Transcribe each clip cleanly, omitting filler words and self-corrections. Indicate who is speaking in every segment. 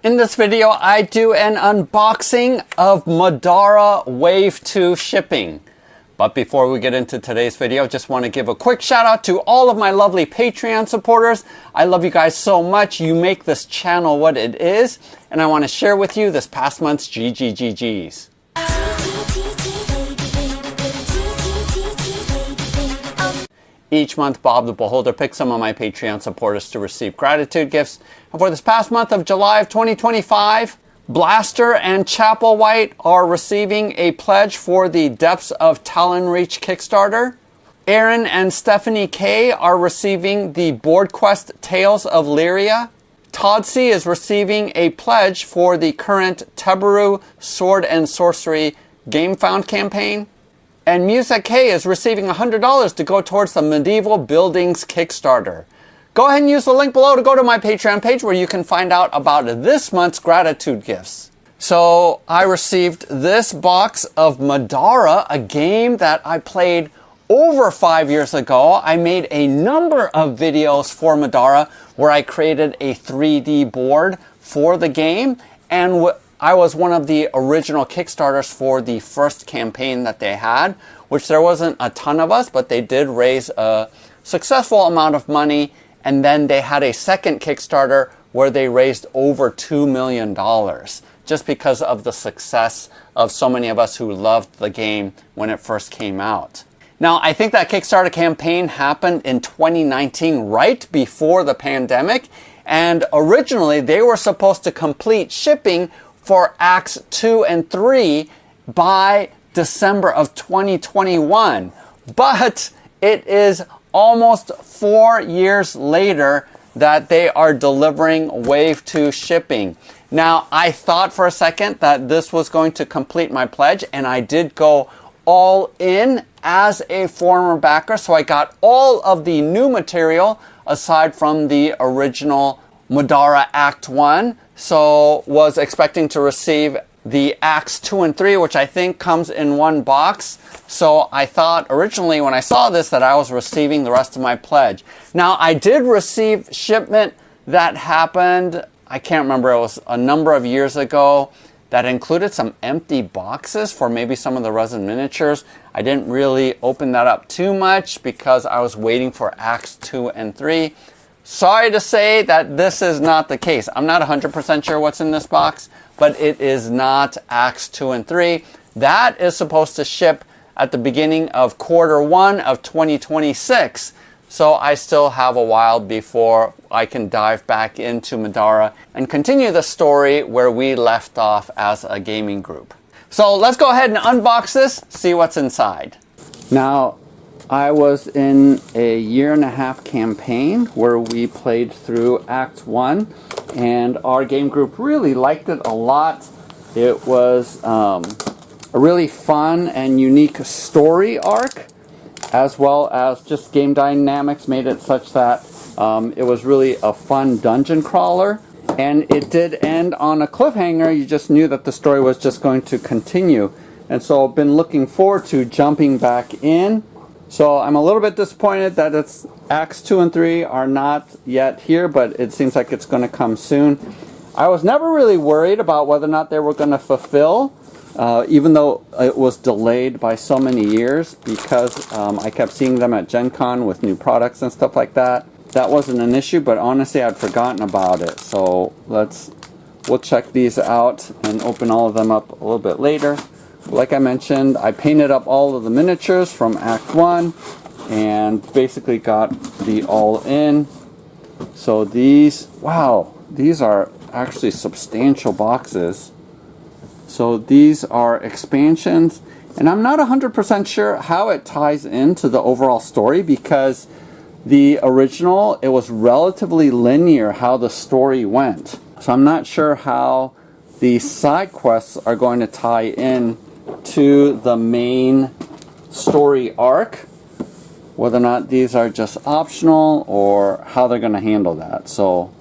Speaker 1: In this video, I do an unboxing of Middara Wave 2 shipping. But before we get into today's video, just want to give a quick shout out to all of my lovely Patreon supporters. I love you guys so much. You make this channel what it is. And I want to share with you this past month's GGGGs. Each month, Bob the Beholder picks some of my Patreon supporters to receive gratitude gifts. And for this past month of July of 2025, Blaster and Chapel White are receiving a pledge for the Depths of Talonreach Kickstarter. Aaron and Stephanie K are receiving the Board Quest Tales of Lyria. Todd C is receiving a pledge for the current Tebaru Sword and Sorcery GameFound campaign. And Musa K is receiving $100 to go towards the Medieval Buildings Kickstarter. Go ahead and use the link below to go to my Patreon page where you can find out about this month's gratitude gifts. So I received this box of Middara, a game that I played over 5 years ago. I made a number of videos for Middara where I created a 3D board for the game, and I was one of the original Kickstarters for the first campaign that they had, which there wasn't a ton of us, but they did raise a successful amount of money. And then they had a second Kickstarter where they raised over $2 million just because of the success of so many of us who loved the game when it first came out. Now, I think that Kickstarter campaign happened in 2019, right before the pandemic. And originally, they were supposed to complete shipping for Acts 2 and 3 by December of 2021. But it is almost 4 years later that they are delivering Wave 2 shipping. Now, I thought for a second that this was going to complete my pledge, and I did go all in as a former backer. So I got all of the new material aside from the original Middara Act 1. So was expecting to receive the Acts 2 and 3, which I think comes in one box. So I thought originally when I saw this that I was receiving the rest of my pledge. Now, I did receive shipment that happened, I can't remember, it was a number of years ago, that included some empty boxes for maybe some of the resin miniatures. I didn't really open that up too much because I was waiting for Acts 2 and 3. Sorry to say that this is not the case. I'm not 100% sure what's in this box, but it is not Acts 2 and 3. That is supposed to ship at the beginning of Q1 of 2026. So I still have a while before I can dive back into Middara and continue the story where we left off as a gaming group. So let's go ahead and unbox this, see what's inside. Now, I was in a 1.5-year campaign where we played through Act 1, and our game group really liked it a lot. It was a really fun and unique story arc, as well as just game dynamics made it such that it was really a fun dungeon crawler. And it did end on a cliffhanger. You just knew that the story was just going to continue. And so I've been looking forward to jumping back in. So I'm a little bit disappointed that it's Acts 2 and 3 are not yet here, but it seems like it's going to come soon. I was never really worried about whether or not they were going to fulfill, even though it was delayed by so many years, because I kept seeing them at Gen Con with new products and stuff like that. That wasn't an issue, but honestly I'd forgotten about it. So we'll check these out and open all of them up a little bit later. Like I mentioned, I painted up all of the miniatures from Act 1 and basically got the all-in. So these, wow, these are actually substantial boxes. So these are expansions, and I'm not 100% sure how it ties into the overall story, because the original, it was relatively linear how the story went. So I'm not sure how the side quests are going to tie in to the main story arc, whether or not these are just optional or how they're going to handle that. So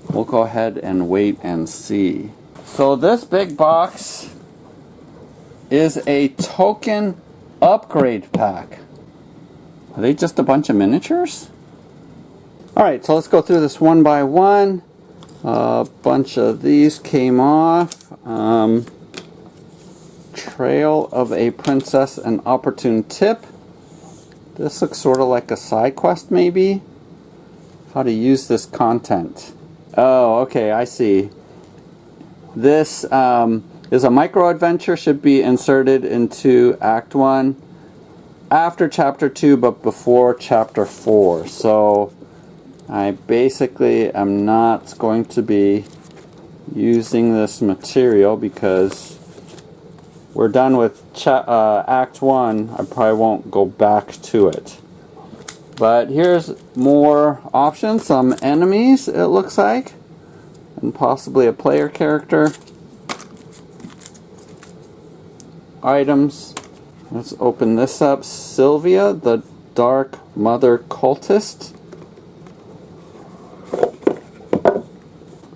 Speaker 1: we'll go ahead and wait and see. So this big box is a token upgrade pack. Are they just a bunch of miniatures? Alright, so let's go through this one by one. A bunch of these came off. Trail of a Princess, an Opportune Tip. This looks sort of like a side quest, maybe? How to use this content. Oh, okay, I see. This is a micro adventure, should be inserted into Act 1 after Chapter 2, but before Chapter 4. So I basically am not going to be using this material because we're done with Act 1. I probably won't go back to it. But here's more options. Some enemies, it looks like. And possibly a player character. Items. Let's open this up. Sylvia, the Dark Mother Cultist.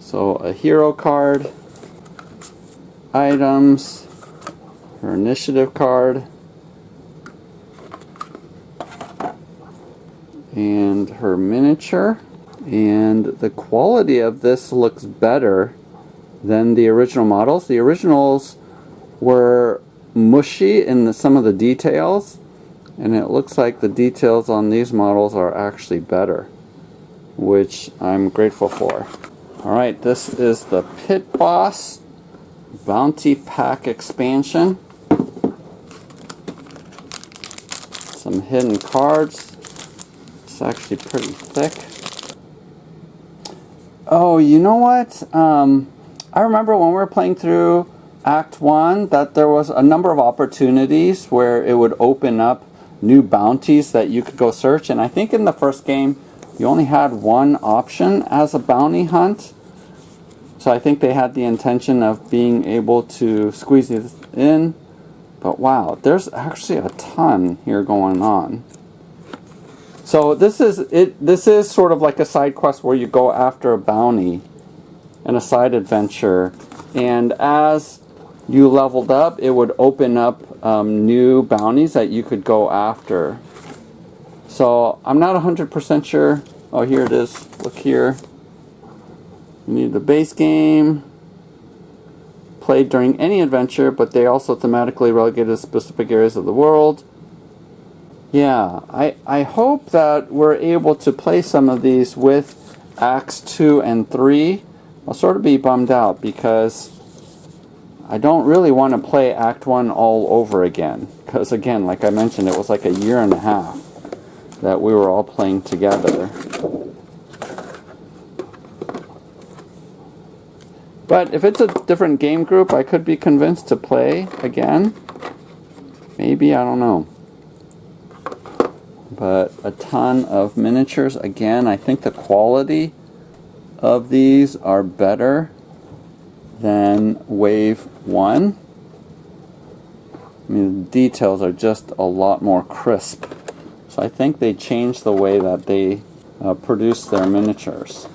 Speaker 1: So a hero card. Items. Her initiative card. And her miniature. And the quality of this looks better than the original models. The originals were mushy in some of the details, and it looks like the details on these models are actually better, which I'm grateful for. Alright, this is the Pit Boss Bounty Pack expansion. Some hidden cards. It's actually pretty thick. Oh, you know what? I remember when we were playing through Act 1 that there was a number of opportunities where it would open up new bounties that you could go search. And I think in the first game you only had one option as a bounty hunt. So I think they had the intention of being able to squeeze this in. But wow, there's actually a ton here going on. So this is sort of like a side quest where you go after a bounty and a side adventure, and as you leveled up, it would open up new bounties that you could go after. So I'm not 100% sure. Oh, here it is. Look here. You need the base game. Played during any adventure, but they also thematically relegated to specific areas of the world. Yeah, I hope that we're able to play some of these with Acts 2 and 3. I'll sort of be bummed out because I don't really want to play Act 1 all over again. Because again, like I mentioned, it was like a year and a half that we were all playing together. But if it's a different game group, I could be convinced to play again. Maybe, I don't know. But a ton of miniatures. Again, I think the quality of these are better than Wave 1. I mean, the details are just a lot more crisp. So I think they changed the way that they produce their miniatures.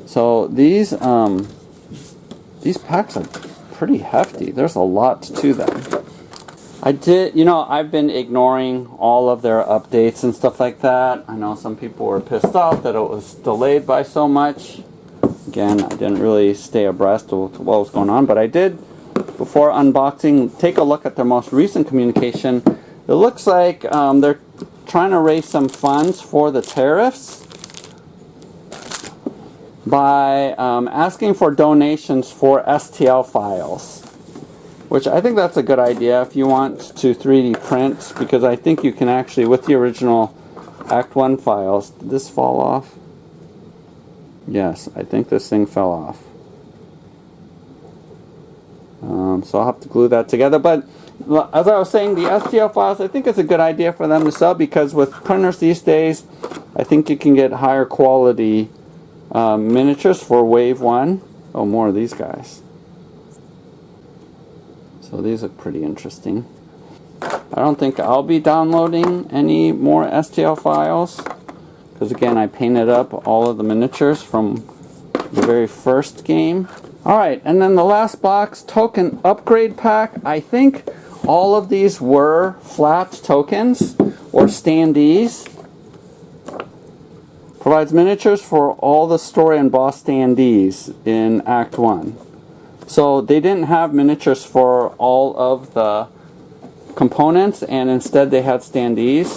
Speaker 1: So these packs are pretty hefty. There's a lot to them. I've been ignoring all of their updates and stuff like that. I know some people were pissed off that it was delayed by so much. Again, I didn't really stay abreast of what was going on, but I did, before unboxing, take a look at their most recent communication. It looks like they're trying to raise some funds for the tariffs by asking for donations for STL files. Which I think that's a good idea if you want to 3D print, because I think you can actually, with the original Act 1 files, did this fall off? Yes, I think this thing fell off. So I'll have to glue that together. But as I was saying, the STL files, I think it's a good idea for them to sell, because with printers these days, I think you can get higher quality miniatures for Wave 1. Oh, more of these guys. So these look pretty interesting. I don't think I'll be downloading any more STL files, because again, I painted up all of the miniatures from the very first game. Alright, and then the last box, token upgrade pack. I think all of these were flat tokens or standees. provides miniatures for all the story and boss standees in Act 1. So they didn't have miniatures for all of the components, and instead they had standees.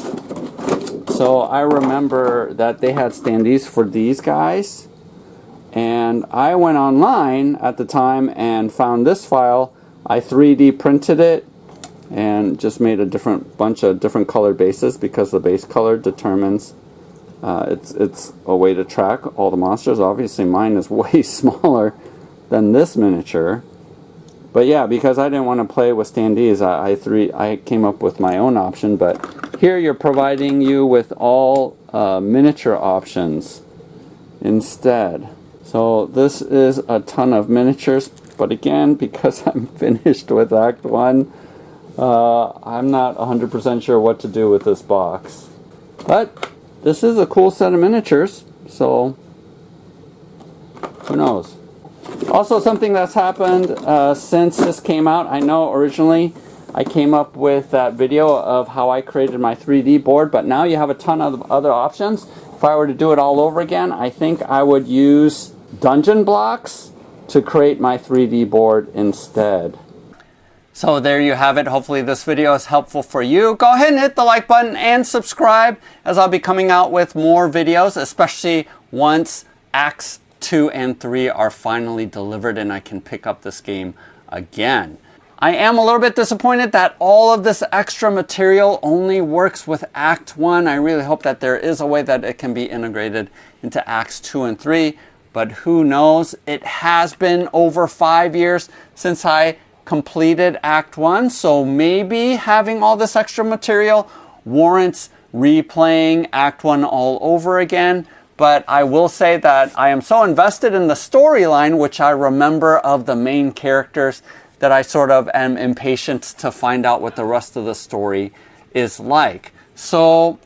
Speaker 1: So I remember that they had standees for these guys, and I went online at the time and found this file. I 3D printed it and just made a bunch of different colored bases, because the base color determines it's a way to track all the monsters. Obviously mine is way smaller than this miniature, but yeah, because I didn't want to play with standees, I came up with my own option. But here you're providing you with all miniature options instead. So this is a ton of miniatures, but again, because I'm finished with Act 1, I'm not 100% sure what to do with this box. But this is a cool set of miniatures, so who knows. Also, something that's happened since this came out, I know originally I came up with that video of how I created my 3D board, but now you have a ton of other options. If I were to do it all over again, I think I would use dungeon blocks to create my 3D board instead. So there you have it. Hopefully this video is helpful for you. Go ahead and hit the like button and subscribe, as I'll be coming out with more videos, especially once Acts 2 and 3 are finally delivered and I can pick up this game again. I am a little bit disappointed that all of this extra material only works with Act 1. I really hope that there is a way that it can be integrated into Acts 2 and 3, but who knows? It has been over 5 years since I completed Act 1, so maybe having all this extra material warrants replaying Act 1 all over again. But I will say that I am so invested in the storyline, which I remember of the main characters, that I sort of am impatient to find out what the rest of the story is like. So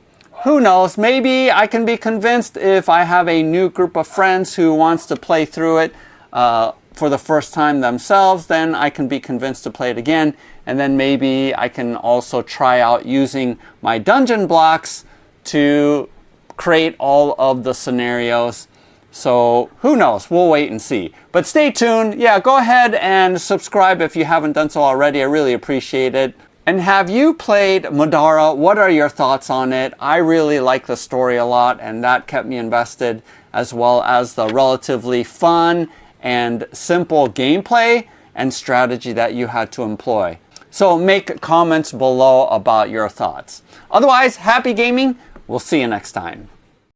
Speaker 1: who knows? Maybe I can be convinced if I have a new group of friends who wants to play through it for the first time themselves, then I can be convinced to play it again. And then maybe I can also try out using my dungeon blocks to create all of the scenarios. So who knows? We'll wait and see. But stay tuned. Yeah, go ahead and subscribe if you haven't done so already. I really appreciate it. And have you played Middara? What are your thoughts on it? I really like the story a lot, and that kept me invested, as well as the relatively fun and simple gameplay and strategy that you had to employ. So make comments below about your thoughts. Otherwise, happy gaming. We'll see you next time.